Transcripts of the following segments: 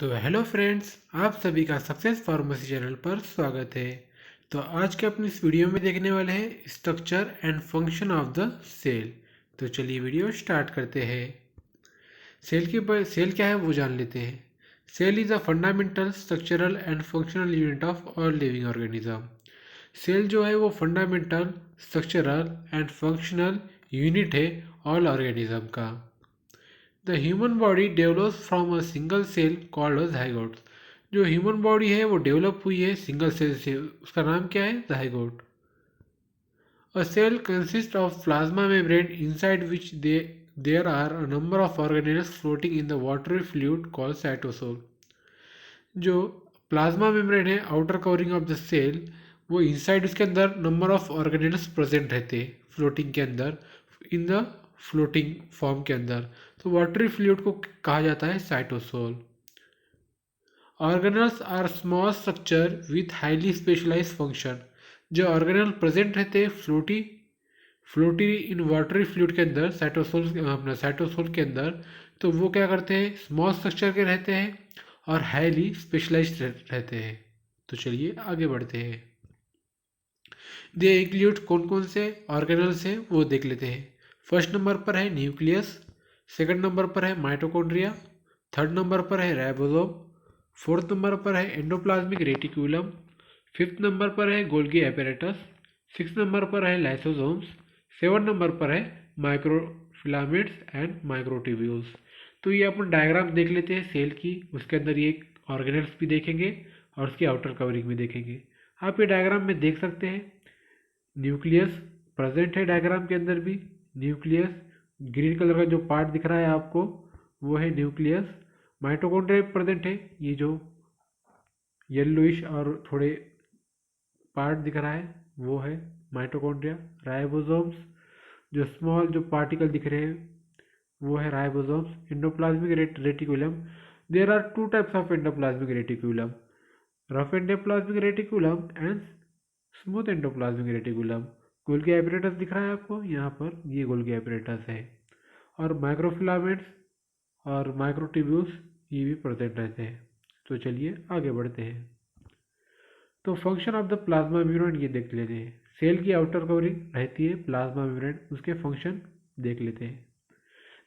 तो hello friends, आप सभी का सक्सेस फार्मेसी चैनल पर स्वागत है। तो आज के अपनी इस वीडियो में देखने वाले हैं structure and function of the cell. तो चलिए वीडियो स्टार्ट करते हैं। सेल क्या है वो जान लेते हैं। Cell is a fundamental structural and functional unit of all living organism. Cell जो है वो fundamental structural and functional unit है ऑल ऑर्गेनिज्म का। The human body develops from a single cell called a zygote। जो human body है वो develop हुई है सिंगल सेल से, उसका नाम क्या है? zygote। A cell consist of plasma membrane inside which there are a number of organelles floating in the watery fluid called cytosol. जो प्लाज्मा मेम्ब्रेन है, outer covering of the cell, वो inside उसके अंदर नंबर ऑफ ऑर्गेनेल्स प्रेजेंट रहते हैं floating के अंदर, in the floating form के अंदर। तो वाटरी फ्लूइड को कहा जाता है cytosol. Organelles are small structure with highly specialise function. जो ऑर्गेनल प्रेजेंट रहते हैं फ्लोटी इन वाटरी फ्लूइड के अंदर, साइटोसोल के अंदर, तो वो क्या करते हैं? स्मॉल स्ट्रक्चर के रहते हैं और हाईली स्पेशलाइज्ड रहते हैं। तो चलिए आगे बढ़ते हैं। दे इंक्लूड कौन कौन से ऑर्गेनल्स हैं वो देख लेते हैं। फर्स्ट नंबर पर है न्यूक्लियस, सेकंड नंबर पर है माइटोकॉन्ड्रिया, थर्ड नंबर पर है राइबोसोम, फोर्थ नंबर पर है एंडोप्लाज्मिक रेटिक्यूलम, फिफ्थ नंबर पर है गोल्गी एपेरेटस, सिक्स नंबर पर है लाइसोसोम्स, सेवन नंबर पर है माइक्रोफिलामेंट्स एंड माइक्रोट्यूब्यूल्स। तो ये अपन डायग्राम देख लेते हैं सेल की, उसके अंदर ये ऑर्गेनल्स भी देखेंगे और उसकी आउटर कवरिंग भी देखेंगे। आप ये डायग्राम में देख सकते हैं न्यूक्लियस प्रेजेंट है डायग्राम के अंदर भी। न्यूक्लियस, ग्रीन कलर का जो पार्ट दिख रहा है आपको वो है न्यूक्लियस। माइटोकॉन्ड्रिया प्रेजेंट है, ये जो येलोइश और थोड़े पार्ट दिख रहा है वो है माइटोकॉन्ड्रिया। राइबोसोम्स, जो स्मॉल जो पार्टिकल दिख रहे हैं वो है ribosomes. Endoplasmic reticulum, there are two types of endoplasmic reticulum, rough endoplasmic reticulum and smooth endoplasmic reticulum. Golgi apparatus दिख रहा है आपको यहाँ पर, ये गोल्गी एपरेटस है। और माइक्रोफिलामेंट्स और माइक्रोट्यूब्यूल्स ये भी प्रेजेंट रहते हैं। तो चलिए आगे बढ़ते हैं। तो function of the plasma membrane ये देख लेते हैं। सेल की आउटर कवरिंग रहती है प्लाज्मा मेम्ब्रेन, उसके फंक्शन देख लेते हैं।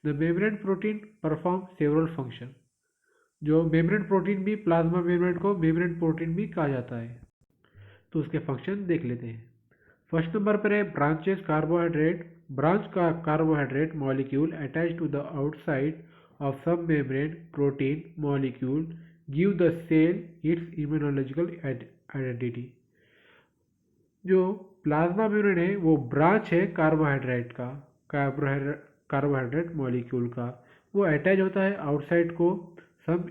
The membrane protein perform several function. जो मेम्ब्रेन प्रोटीन भी, प्लाज्मा मेम्ब्रेन को मेम्ब्रेन प्रोटीन भी कहा जाता है। तो उसके फंक्शन देख लेते हैं। फर्स्ट नंबर पर है ब्रांचेस कार्बोहाइड्रेट। ब्रांच का carbohydrate molecule attach to the outside of some membrane protein molecule give the cell its immunological identity. जो प्लाज्मा मेम्ब्रेन है वो ब्रांच है कार्बोहाइड्रेट का, कार्बोहाइड्रेट मॉलिक्यूल का। वो अटैच होता है आउटसाइड को, सब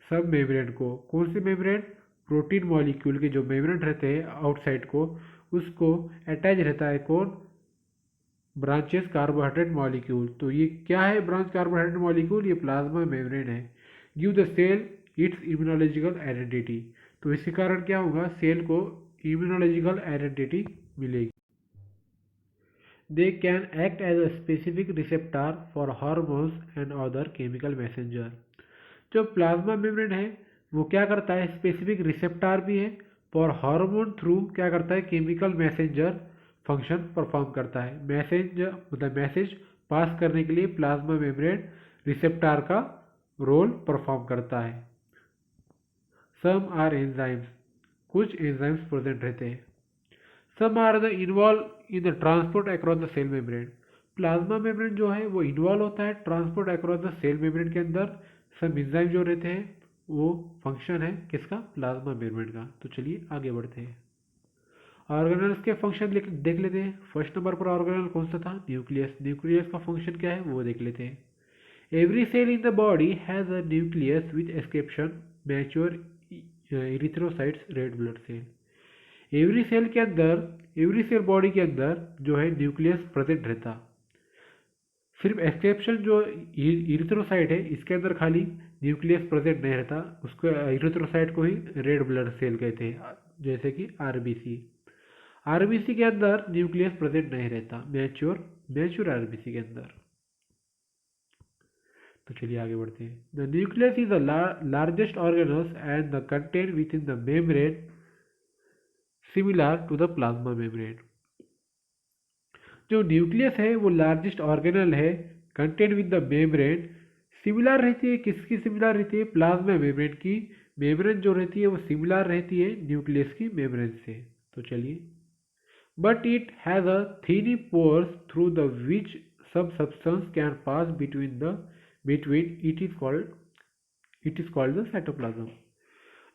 सब मेम्ब्रेन को। कौन सी मेम्ब्रेन? प्रोटीन मॉलिक्यूल के जो मेम्ब्रेन रहते हैं आउटसाइड को, उसको अटैच रहता है कौन? Branches carbohydrate molecule. तो ये क्या है ब्रांच कार्बोहाइड्रेट मॉलिक्यूल? ये प्लाज्मा मेम्ब्रेन है। Give the cell its immunological identity. तो इसी कारण क्या होगा? सेल को इम्यूनोलॉजिकल आइडेंटिटी मिलेगी। They can act as a specific receptor for hormones and other chemical messenger. जो प्लाज्मा मेम्ब्रेन है वो क्या करता है? स्पेसिफिक रिसेप्टर भी है, और हार्मोन थ्रू क्या करता है? केमिकल मैसेंजर फंक्शन परफॉर्म करता है। मैसेंजर मतलब मैसेज पास करने के लिए प्लाज्मा मेम्ब्रेन रिसेप्टर का रोल परफॉर्म करता है। सम आर एंजाइम्स, कुछ एंजाइम्स प्रेजेंट रहते हैं। Some are the involve in the transport across the cell membrane. Plasma membrane जो है वो इन्वॉल्व होता है transport across the cell membrane के अंदर। सब एंजाइम जो रहते हैं वो फंक्शन है किसका? प्लाज्मा मेम्ब्रेन का। तो चलिए आगे बढ़ते हैं। ऑर्गेनल्स के फंक्शन देख लेते हैं। फर्स्ट नंबर पर ऑर्गेनल कौन सा था? न्यूक्लियस। न्यूक्लियस का फंक्शन क्या है वो देख लेते हैं। Every cell in the body has a nucleus with exception mature erythrocytes red blood cell. Every cell के अंदर, एवरी सेल बॉडी के अंदर जो है न्यूक्लियस प्रेजेंट रहता। सिर्फ एक्सेप्शन जो इरिथ्रोसाइट है, इसके अंदर खाली न्यूक्लियस प्रेजेंट नहीं रहता। उसको इरिथ्रोसाइट को ही रेड ब्लड सेल कहते हैं, जैसे कि आरबीसी। आरबीसी के अंदर न्यूक्लियस प्रेजेंट नहीं रहता, मैच्योर मैच्योर आरबीसी के अंदर। तो चलिए आगे बढ़ते हैं। The nucleus is the largest organelles and the content within the membrane similar to the plasma membrane. जो न्यूक्लियस है वो लार्जेस्ट ऑर्गेनल है, content with the membrane similar रहती है। किसकी सिमिलर रहती है? प्लाज्मा मेम्ब्रेन की। मेम्ब्रेन जो रहती है वो सिमिलर रहती है न्यूक्लियस की मेम्ब्रेन से। तो चलिए, but it has a tiny pores through the which some substance can pass between it is called the cytoplasm.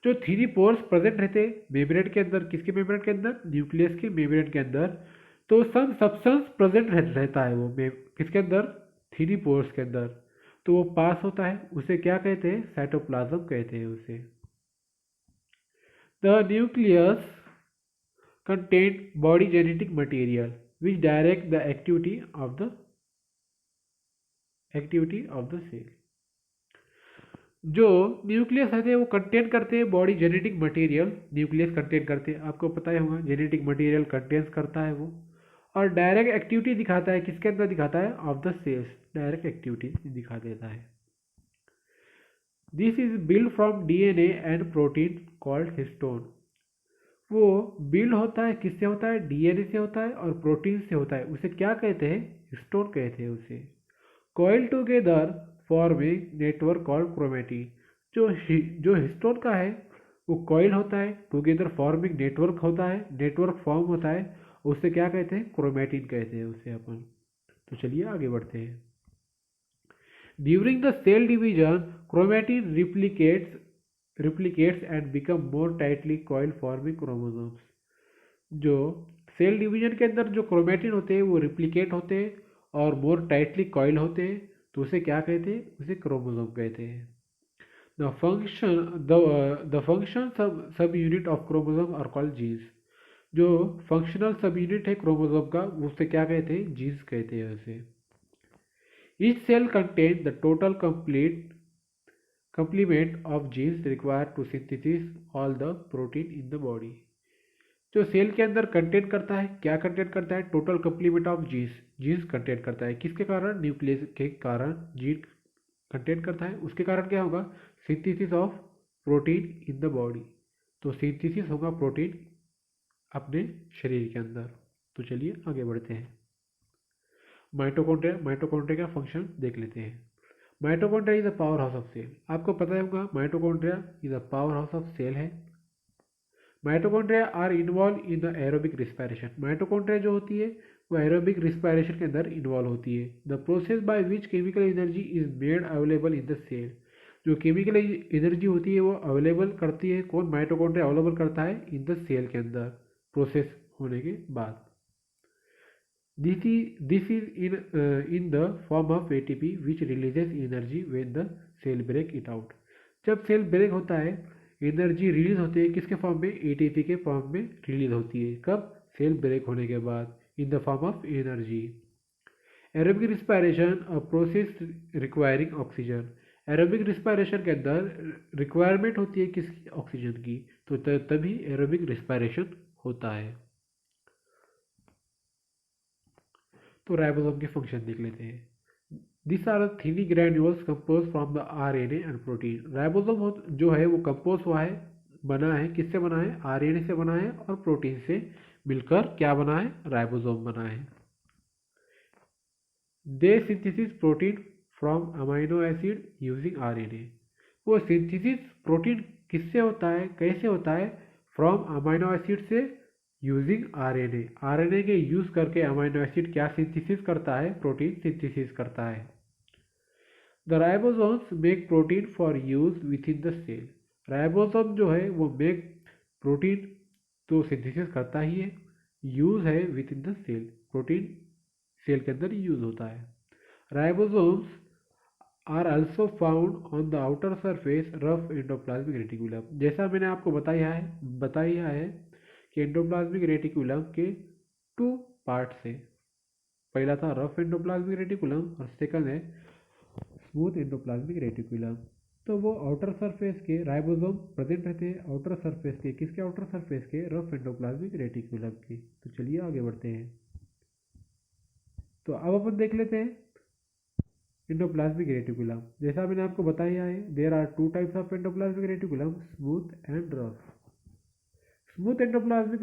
जो थीनी पोर्स प्रेजेंट रहते हैं मेम्ब्रेन के अंदर, किसके मेम्ब्रेन के अंदर? न्यूक्लियस के मेम्ब्रेन के अंदर। तो सम सब्सटेंस प्रेजेंट रहता है वो किसके अंदर? थीनी पोर्स के अंदर। तो वो पास होता है, उसे क्या कहते हैं? साइटोप्लाज्म कहते हैं उसे। The nucleus contain body genetic material which direct the activity of the cell। जो न्यूक्लियस है वो कंटेन करते हैं body genetic material. Nucleus contain करते हैं, आपको पता ही होगा जेनेटिक मटेरियल कंटेन्स करता है वो। और डायरेक्ट एक्टिविटी दिखाता है, किसके अंदर दिखाता है? Of the cells, direct activity दिखा देता है। This is build from DNA and protein called histone. वो बिल्ड होता है, किससे होता है? डीएनए से होता है और प्रोटीन से होता है। उसे क्या कहते हैं? हिस्टोन कहते हैं उसे। Coil together forming network called chromatin. जो हिस्टोन का है वो कॉइल होता है, टुगेदर फॉर्मिंग नेटवर्क होता है, नेटवर्क फॉर्म होता है, उससे क्या कहते हैं? क्रोमेटिन कहते हैं उसे अपन। तो चलिए आगे बढ़ते हैं। During the cell division chromatin replicates and become more tightly coiled forming chromosomes। जो सेल डिवीजन के अंदर जो क्रोमेटिन होते हैं वो रिप्लिकेट होते हैं और मोर टाइटली कॉइल होते हैं, तो उसे क्या कहते हैं? उसे क्रोमोसोम कहते हैं। The function subunit of chromosome are called genes. जो फंक्शनल सब यूनिट है क्रोमोसोम का उसे क्या कहते हैं? जीन्स कहते हैं उसे। Each cell contain the total complement of genes required to synthesis all the protein in the body। जो सेल के अंदर कंटेंट करता है, क्या कंटेंट करता है? Total complement of genes content करता है। किसके कारण? न्यूक्लियस के कारण जीन कंटेंट करता है। उसके कारण क्या होगा? Synthesis of protein in the body. तो सिंथेसिस होगा प्रोटीन अपने शरीर के अंदर। तो चलिए आगे बढ़ते हैं। माइटोकॉन्ड्रिया का फंक्शन देख लेते हैं। Mitochondria is the power house of cell. आपको पता होगा mitochondria is the power house of cell है। Mitochondria are involve in the aerobic respiration. Mitochondria जो होती है वो एरोबिक रिस्पायरेशन के अंदर इन्वॉल्व होती है। The process by which chemical energy is made available in the cell. जो केमिकल एनर्जी होती है वो अवेलेबल करती है कौन? माइटोकॉन्ड्रिया अवेलेबल करता है इन द सेल के अंदर प्रोसेस होने के बाद। This is in the form of ATP which releases energy when the cell break it out। जब सेल ब्रेक होता है एनर्जी रिलीज होती है, किसके फॉर्म में? एटीपी के फॉर्म में रिलीज होती है। कब? सेल ब्रेक होने के बाद, इन the form of energy. Aerobic respiration a process requiring oxygen. Aerobic respiration के अंदर रिक्वायरमेंट होती है किसकी? ऑक्सीजन की। तो तभी एरोबिक रिस्पायरेशन होता है। तो राइबोसोम के फंक्शन देख लेते हैं। This are tiny granules compose from the RNA and protein. Ribosome जो है वो कंपोज हुआ है, बना है, किससे बना है? आरएनए से बना है और प्रोटीन से मिलकर क्या बना है? राइबोसोम बना है। They synthesis protein from amino acid using RNA. वो सिंथेसिस प्रोटीन किससे होता है, कैसे होता है? फ्रॉम अमाइनो एसिड से यूजिंग आरएनए। आरएनए के यूज करके अमाइनो एसिड क्या सिंथेसिस करता है? प्रोटीन सिंथेसिस करता है। The ribosomes make protein for use within the cell. Ribosome जो है वो मेक प्रोटीन तो सिंथेसिस करता ही है, यूज है within the cell, protein cell के अंदर यूज होता है। Ribosomes are also found on the outer surface rough endoplasmic reticulum. जैसा मैंने आपको बताया है कि एंडोप्लाज्मिक रेटिकुलम के 2 पार्ट्स है। पहला था रफ एंडोप्लाज्मिक रेटिकुलम और सेकंड है स्मूथ एंडोप्लाज्मिक रेटिकुलम। तो वो आउटर सरफेस के राइबोसोम प्रेजेंट रहते हैं आउटर सरफेस के, किसके आउटर सरफेस के? रफ एंडोप्लाज्मिक रेटिकुलम के। तो चलिए आगे बढ़ते हैं। तो अब अपन देख लेते हैं एंडोप्लाज्मिक रेटिकुलम, जैसा मैंने आपको बताया है, there are two types of endoplasmic reticulum, smooth and rough. Smooth endoplasmic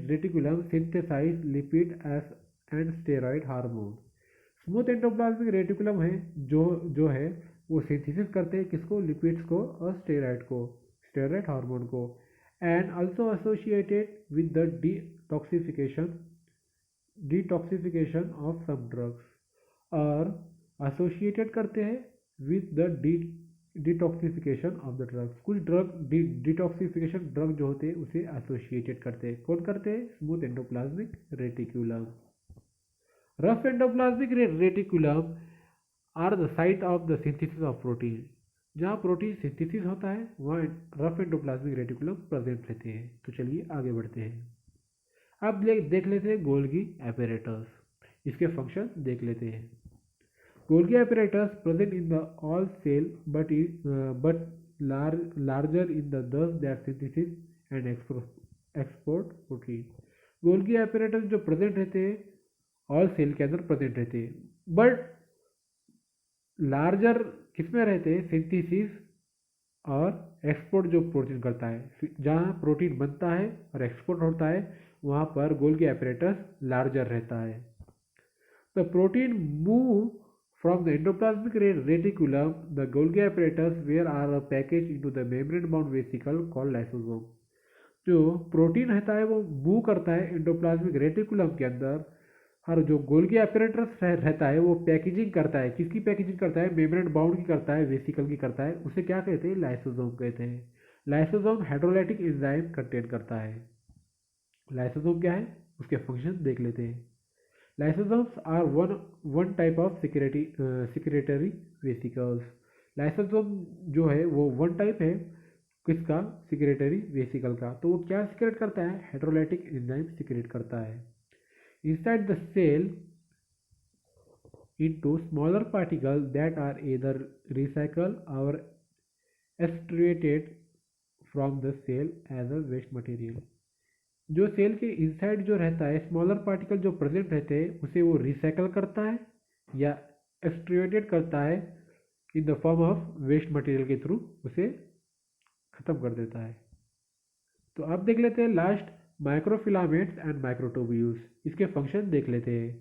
reticulum synthesize lipids and steroid hormone. Smooth endoplasmic reticulum है जो है वो सिंथेसिस करते हैं किसको, लिपिड्स को और स्टेरॉइड हार्मोन को, and also associated with the detoxification of some drugs, और एसोसिएटेड करते हैं with the detoxification of the drugs. कुछ ड्रग डिटॉक्सिफिकेशन ड्रग जो होते हैं उसे एसोसिएटेड करते हैं। कौन करते हैं? Smooth endoplasmic reticulum. Rough endoplasmic reticulum are the site of the synthesis of protein. जहाँ प्रोटीन सिंथेसिस होता है वहाँ रफ एंडोप्लाज्मिक रेटिकुलम प्रेजेंट रहते हैं। तो चलिए आगे बढ़ते हैं। अब देख लेते हैं गोल्गी एपैरेटस, इसके फंक्शन देख लेते हैं। Golgi apparatus present in the all cell but larger in the thus that synthesis and export protein. Golgi apparatus जो प्रेजेंट रहते हैं ऑल सेल के अंदर प्रेजेंट रहते हैं, बट लार्जर किसमें रहते हैं? सिंथेसिस और एक्सपोर्ट जो प्रोटीन करता है, जहाँ प्रोटीन बनता है और एक्सपोर्ट होता है वहाँ पर गोल्गी एपैरेटस लार्जर रहता है। The protein move from the endoplasmic reticulum the Golgi apparatus where are package into the membrane bound vesicle called lysosome. जो प्रोटीन रहता है वो मूव करता है एंडोप्लाज्मिक रेटिकुलम के अंदर, और जो गोल्गी एपैरेटस रहता है वो पैकेजिंग करता है। किसकी पैकेजिंग करता है? मेम्ब्रेन बाउंड की करता है, वेसिकल की करता है। उसे क्या कहते हैं? लाइसोसोम कहते हैं। लाइसोसोम हाइड्रोलाइटिक एंजाइम कंटेन करता है। लाइसोसोम क्या है, उसके फंक्शन देख लेते हैं। Lysosomes are one type of secretory vesicles. Lysosome जो है वो वन टाइप है किसका? सिक्रेटरी वेसिकल का। तो वो क्या सिक्रेट करता है? हाइड्रोलाइटिक एंजाइम सिक्रेट करता है। Inside the cell into smaller particles that are either recycled or extracted from the cell as a waste material। जो सेल के इनसाइड जो रहता है, स्मॉलर पार्टिकल जो प्रेजेंट रहते हैं उसे वो रिसाइकल करता है या एक्सट्रूडेड करता है in the form of waste material के थ्रू, उसे खत्म कर देता है। तो अब देख लेते हैं लास्ट माइक्रोफिलामेंट्स एंड माइक्रोट्यूब्यूल्स, इसके फंक्शन देख लेते हैं।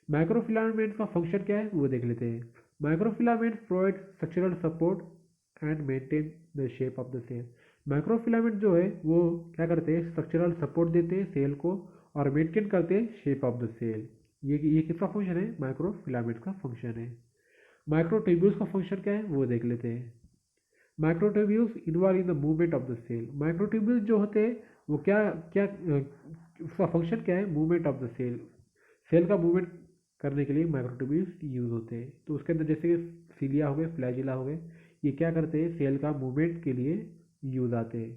माइक्रोफिलामेंट्स का फंक्शन क्या है वो देख लेते हैं। Microfilaments provide structural support and maintain the shape of the cell. Microfilament जो है वो क्या करते हैं? स्ट्रक्चरल सपोर्ट देते हैं सेल को और मेंटेन करते हैं शेप ऑफ द सेल। ये किसका फंक्शन है? माइक्रोफिलामेंट का फंक्शन है। माइक्रोट्यूब्यूल्स का फंक्शन क्या है वो देख लेते हैं। Microtubules involve in the movement of the cell. Microtubules जो होते हैं वो क्या क्या उसका फंक्शन क्या है? Movement of the cell. Cell का मूवमेंट करने के लिए माइक्रोट्यूब्यूल्स यूज होते हैं। तो उसके अंदर जैसे कि सीलिया हो गए, फ्लैजिला हो गए, ये क्या करते हैं? सेल का मूवमेंट के लिए यूज आते हैं।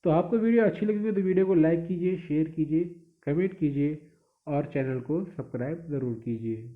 तो आपको वीडियो अच्छी लगी तो वीडियो को लाइक कीजिए, शेयर कीजिए, कमेंट कीजिए और चैनल को सब्सक्राइब ज़रूर कीजिए।